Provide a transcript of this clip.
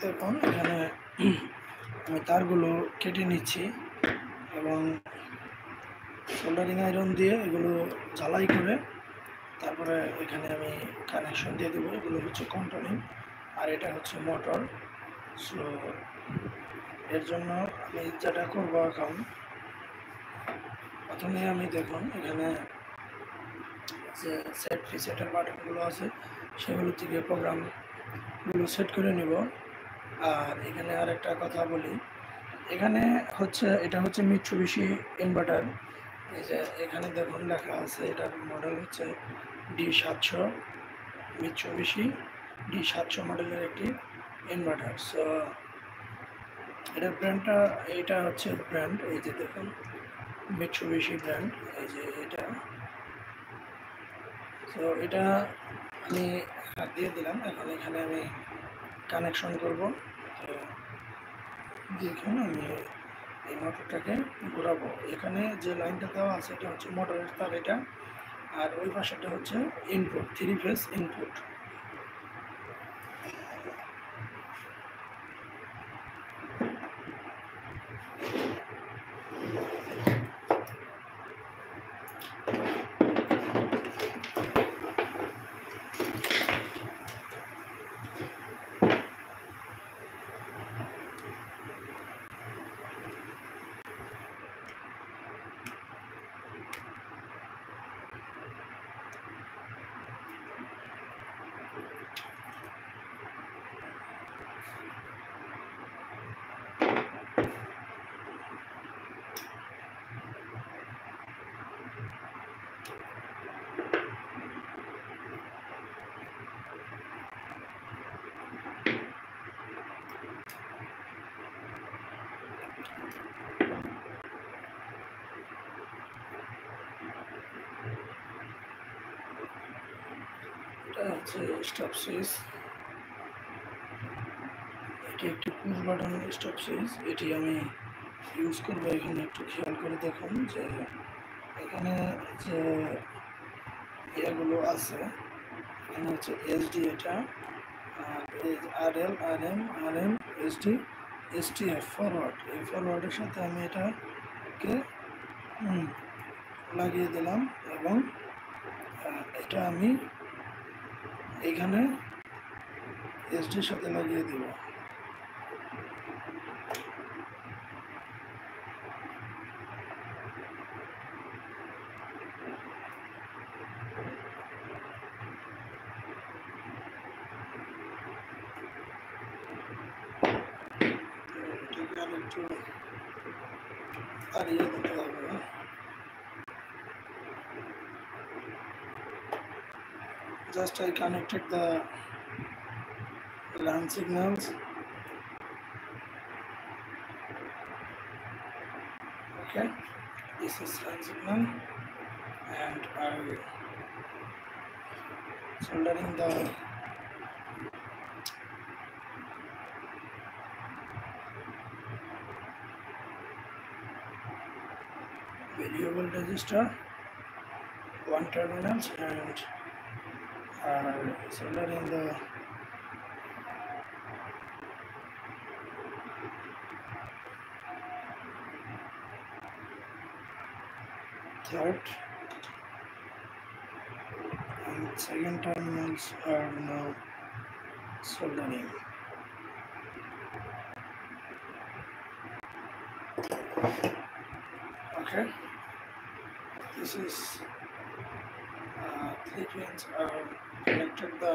দেখুন এখানে আমি তারগুলো কেটে নিচ্ছি এবং সোল্ডারিং আয়রন দিয়ে এগুলো ঝালাই করে তারপরে এখানে আমি কানেকশন দিয়ে দেবো। এগুলো হচ্ছে কন্ট্রোলিং আর এটা হচ্ছে মোটর। সো এর জন্য আমি যেটা করবো এখন, প্রথমে আমি দেখুন এখানে যে সেট রিসেটের বাটনগুলো আছে সেগুলো থেকে প্রোগ্রামগুলো সেট করে নিব। আর এখানে আর একটা কথা বলি, এখানে হচ্ছে এটা হচ্ছে মিৎসুবিশি ইনভার্টার। এই যে এখানে দেখুন লেখা আছে এটার মডেল হচ্ছে D700, মিৎসুবিশি D700 মডেলের একটি ইনভার্টার। সো এটার ব্র্যান্ডটা, এটা হচ্ছে ব্র্যান্ড, এই যে দেখুন মিৎসুবিশি ব্র্যান্ড, এই যে এটা। তো এটা আমি হাত দিয়ে দিলাম। এখন এখানে আমি কানেকশন করব। তো দেখুন আমি এই মোটরটাকে ঘোরাবো। এখানে যে লাইনটা দেওয়া আছে এটা হচ্ছে মোটরের তার, এটা। আর ওই পাশেটা হচ্ছে ইনপুট, 3 ফেজ ইনপুট। এটা হচ্ছে স্টপ সুইচ, এটি একটি পুশ বাটন স্টপ সুইচ। এটি আমি ইউজ করবো। এখানে একটু খেয়াল করে দেখুন যে এখানে যে ইয়েগুলো আছে, এখানে হচ্ছে এসডি, এটা RL, RM, RM, SD, STF forward. এই ফরওয়ার্ডের সাথে আমি এটাকে লাগিয়ে দিলাম এবং এটা আমি এখানে এসডির সাথে লাগিয়ে দিব। এটাকে আর একটু বাড়িয়ে দিতে হবে। Just I connected the LAN signals. Okay, this is LAN signal and I soldering the variable resistor, one terminals, and soldering the third and second terminals are now soldering. Okay, this is 3 pins are connected the